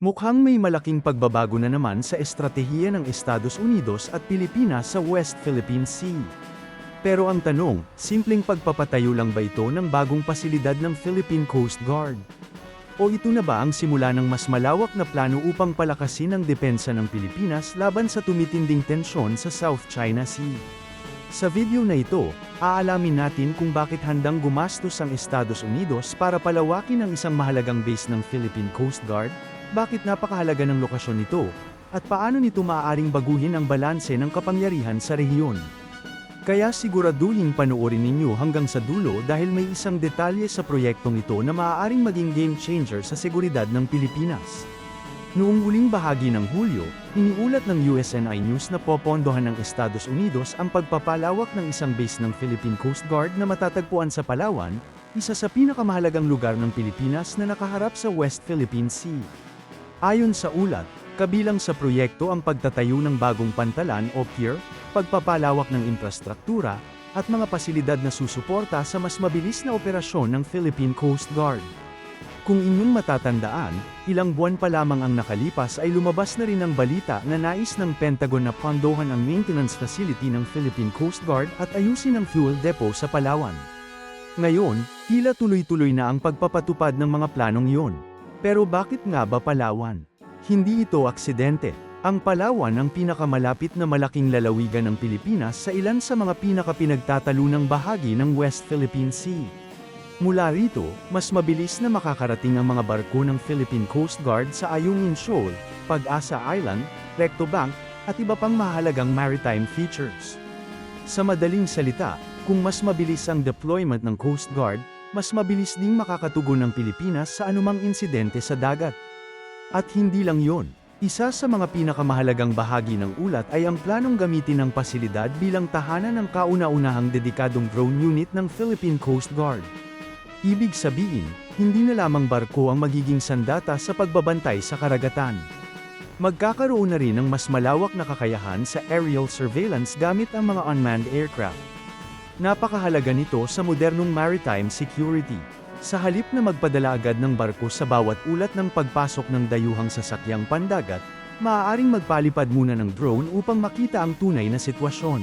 Mukhang may malaking pagbabago na naman sa estratehiya ng Estados Unidos at Pilipinas sa West Philippine Sea. Pero ang tanong, simpleng pagpapatayo lang ba ito ng bagong pasilidad ng Philippine Coast Guard? O ito na ba ang simula ng mas malawak na plano upang palakasin ang depensa ng Pilipinas laban sa tumitinding tensyon sa South China Sea? Sa video na ito, aalamin natin kung bakit handang gumastos ang Estados Unidos para palawakin ang isang mahalagang base ng Philippine Coast Guard, bakit napakahalaga ng lokasyon nito, at paano nito maaaring baguhin ang balanse ng kapangyarihan sa rehiyon. Kaya siguraduhin panoorin ninyo hanggang sa dulo dahil may isang detalye sa proyektong ito na maaaring maging game changer sa seguridad ng Pilipinas. Noong huling bahagi ng Hulyo, iniulat ng USNI News na popondohan ng Estados Unidos ang pagpapalawak ng isang base ng Philippine Coast Guard na matatagpuan sa Palawan, isa sa pinakamahalagang lugar ng Pilipinas na nakaharap sa West Philippine Sea. Ayon sa ulat, kabilang sa proyekto ang pagtatayo ng bagong pantalan o pier, pagpapalawak ng infrastruktura, at mga pasilidad na susuporta sa mas mabilis na operasyon ng Philippine Coast Guard. Kung inyong matatandaan, ilang buwan pa lamang ang nakalipas ay lumabas na rin ang balita na nais ng Pentagon na pondohan ang maintenance facility ng Philippine Coast Guard at ayusin ang fuel depot sa Palawan. Ngayon, tila tuloy-tuloy na ang pagpapatupad ng mga planong iyon. Pero bakit nga ba Palawan? Hindi ito aksidente. Ang Palawan ang pinakamalapit na malaking lalawigan ng Pilipinas sa ilan sa mga pinakapinagtatalunang bahagi ng West Philippine Sea. Mula rito, mas mabilis na makakarating ang mga barko ng Philippine Coast Guard sa Ayungin Shoal, Pag-asa Island, Recto Bank, at iba pang mahalagang maritime features. Sa madaling salita, kung mas mabilis ang deployment ng Coast Guard, mas mabilis ding makakatugon ng Pilipinas sa anumang insidente sa dagat. At hindi lang yon. Isa sa mga pinakamahalagang bahagi ng ulat ay ang planong gamitin ng pasilidad bilang tahanan ng kauna-unahang dedikadong drone unit ng Philippine Coast Guard. Ibig sabihin, hindi na lamang barko ang magiging sandata sa pagbabantay sa karagatan. Magkakaroon na rin ng mas malawak na kakayahan sa aerial surveillance gamit ang mga unmanned aircraft. Napakahalaga nito sa modernong maritime security. Sa halip na magpadala agad ng barko sa bawat ulat ng pagpasok ng dayuhang sasakyang pandagat, maaaring magpalipad muna ng drone upang makita ang tunay na sitwasyon.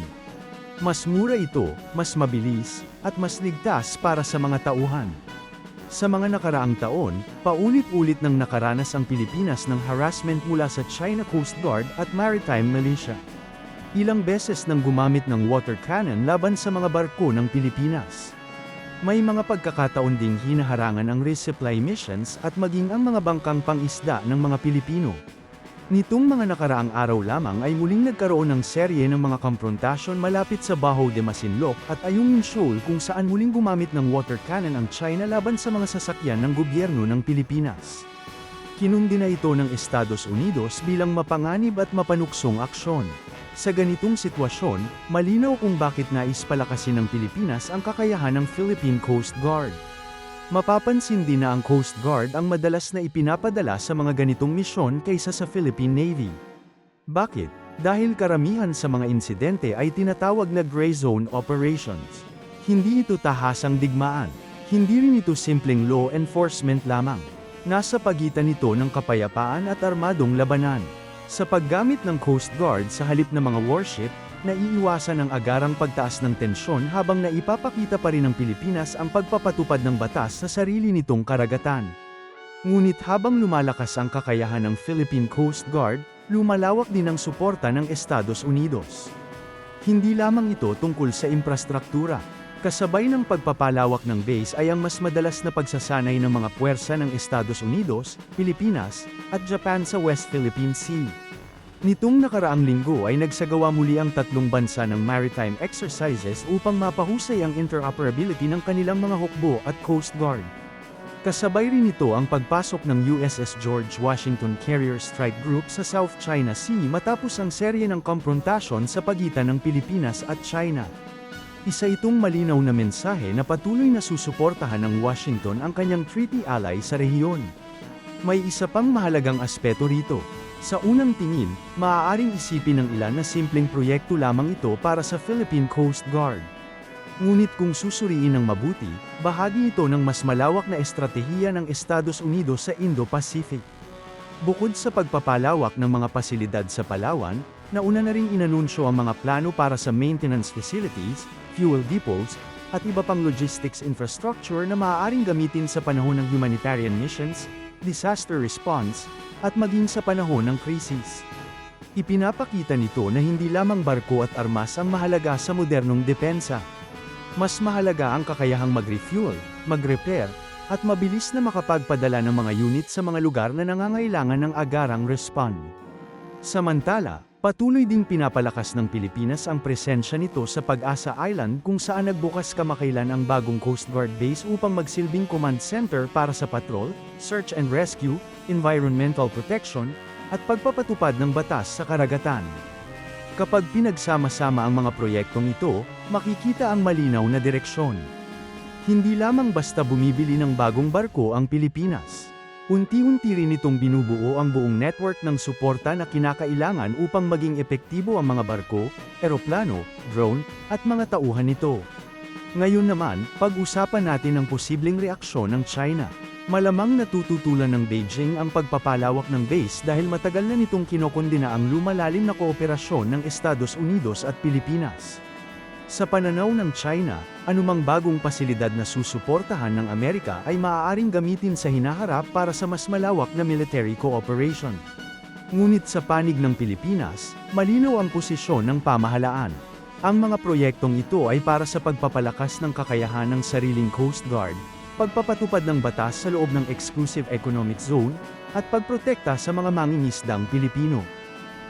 Mas mura ito, mas mabilis, at mas ligtas para sa mga tauhan. Sa mga nakaraang taon, paulit-ulit nang nakaranas ang Pilipinas ng harassment mula sa China Coast Guard at Maritime Militia. Ilang beses nang gumamit ng water cannon laban sa mga barko ng Pilipinas. May mga pagkakataon ding hinaharangan ang resupply missions at maging ang mga bangkang pang-isda ng mga Pilipino. Nitong mga nakaraang araw lamang ay muling nagkaroon ng serye ng mga komprontasyon malapit sa Baho de Masinloc at Ayungin Shoal kung saan muling gumamit ng water cannon ang China laban sa mga sasakyan ng gobyerno ng Pilipinas. Kinundi na ito ng Estados Unidos bilang mapanganib at mapanuksong aksyon. Sa ganitong sitwasyon, malinaw kung bakit nais palakasin ng Pilipinas ang kakayahan ng Philippine Coast Guard. Mapapansin din na ang Coast Guard ang madalas na ipinapadala sa mga ganitong misyon kaysa sa Philippine Navy. Bakit? Dahil karamihan sa mga insidente ay tinatawag na gray zone operations. Hindi ito tahasang digmaan. Hindi rin ito simpleng law enforcement lamang. Nasa pagitan nito ng kapayapaan at armadong labanan. Sa paggamit ng Coast Guard sa halip ng mga warship, naiiwasan ang agarang pagtaas ng tensyon habang naipapakita pa rin ng Pilipinas ang pagpapatupad ng batas sa sarili nitong karagatan. Ngunit habang lumalakas ang kakayahan ng Philippine Coast Guard, lumalawak din ang suporta ng Estados Unidos. Hindi lamang ito tungkol sa infrastruktura. Kasabay ng pagpapalawak ng base ay ang mas madalas na pagsasanay ng mga puwersa ng Estados Unidos, Pilipinas, at Japan sa West Philippine Sea. Nitong nakaraang linggo ay nagsagawa muli ang tatlong bansa ng maritime exercises upang mapahusay ang interoperability ng kanilang mga hukbo at Coast Guard. Kasabay rin ito ang pagpasok ng USS George Washington Carrier Strike Group sa South China Sea matapos ang serye ng komprontasyon sa pagitan ng Pilipinas at China. Isa itong malinaw na mensahe na patuloy na susuportahan ng Washington ang kanyang treaty ally sa rehiyon. May isa pang mahalagang aspeto rito. Sa unang tingin, maaaring isipin ng ilan na simpleng proyekto lamang ito para sa Philippine Coast Guard. Ngunit kung susuriin ng mabuti, bahagi ito ng mas malawak na estratehiya ng Estados Unidos sa Indo-Pacific. Bukod sa pagpapalawak ng mga pasilidad sa Palawan, nauna na ring inanunsyo ang mga plano para sa maintenance facilities, fuel depots, at iba pang logistics infrastructure na maaaring gamitin sa panahon ng humanitarian missions, disaster response, at maging sa panahon ng krisis. Ipinapakita nito na hindi lamang barko at armas ang mahalaga sa modernong depensa. Mas mahalaga ang kakayahang mag-refuel, mag-repair, at mabilis na makapagpadala ng mga unit sa mga lugar na nangangailangan ng agarang respond. Samantala, patuloy ding pinapalakas ng Pilipinas ang presensya nito sa Pag-asa Island kung saan nagbukas kamakailan ang bagong Coast Guard base upang magsilbing command center para sa patrol, search and rescue, environmental protection, at pagpapatupad ng batas sa karagatan. Kapag pinagsama-sama ang mga proyektong ito, makikita ang malinaw na direksyon. Hindi lamang basta bumibili ng bagong barko ang Pilipinas. Unti-unti rin itong binubuo ang buong network ng suporta na kinakailangan upang maging epektibo ang mga barko, eroplano, drone, at mga tauhan nito. Ngayon naman, pag-usapan natin ang posibleng reaksyon ng China. Malamang natututulan ng Beijing ang pagpapalawak ng base dahil matagal na nitong kinokondena ang lumalalim na kooperasyon ng Estados Unidos at Pilipinas. Sa pananaw ng China, anumang bagong pasilidad na susuportahan ng Amerika ay maaaring gamitin sa hinaharap para sa mas malawak na military cooperation. Ngunit sa panig ng Pilipinas, malinaw ang posisyon ng pamahalaan. Ang mga proyektong ito ay para sa pagpapalakas ng kakayahan ng sariling Coast Guard, pagpapatupad ng batas sa loob ng Exclusive Economic Zone, at pagprotekta sa mga mangingisdang Pilipino.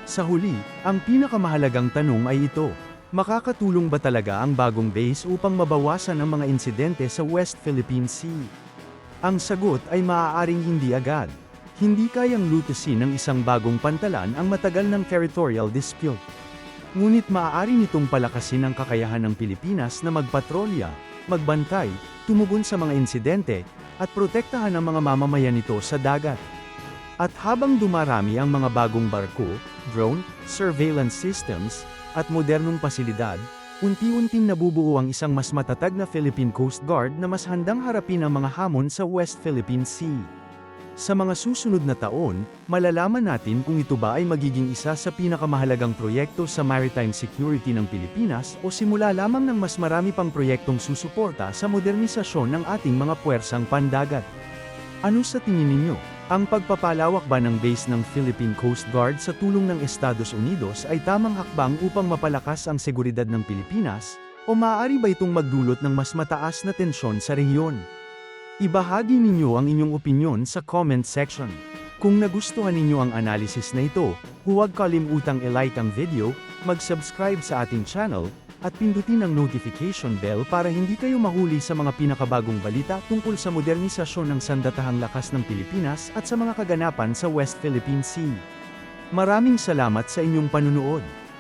Sa huli, ang pinakamahalagang tanong ay ito: makakatulong ba talaga ang bagong base upang mabawasan ang mga insidente sa West Philippine Sea? Ang sagot ay maaaring hindi agad. Hindi kayang lutasin ng isang bagong pantalan ang matagal ng territorial dispute. Ngunit maaari nitong palakasin ang kakayahan ng Pilipinas na magpatrolya, magbantay, tumugon sa mga insidente, at protektahan ang mga mamamayan nito sa dagat. At habang dumarami ang mga bagong barko, drone, surveillance systems, at modernong pasilidad, unti-unting nabubuo ang isang mas matatag na Philippine Coast Guard na mas handang harapin ang mga hamon sa West Philippine Sea. Sa mga susunod na taon, malalaman natin kung ito ba ay magiging isa sa pinakamahalagang proyekto sa maritime security ng Pilipinas o simula lamang ng mas marami pang proyektong susuporta sa modernisasyon ng ating mga puwersang pandagat. Ano sa tingin ninyo? Ang pagpapalawak ba ng base ng Philippine Coast Guard sa tulong ng Estados Unidos ay tamang hakbang upang mapalakas ang seguridad ng Pilipinas, o maaari ba itong magdulot ng mas mataas na tensyon sa rehiyon? Ibahagi ninyo ang inyong opinyon sa comment section. Kung nagustuhan ninyo ang analysis na ito, huwag kalimutang i-like ang video, mag-subscribe sa ating channel, at pindutin ang notification bell para hindi kayo mahuli sa mga pinakabagong balita tungkol sa modernisasyon ng sandatahang lakas ng Pilipinas at sa mga kaganapan sa West Philippine Sea. Maraming salamat sa inyong panunood.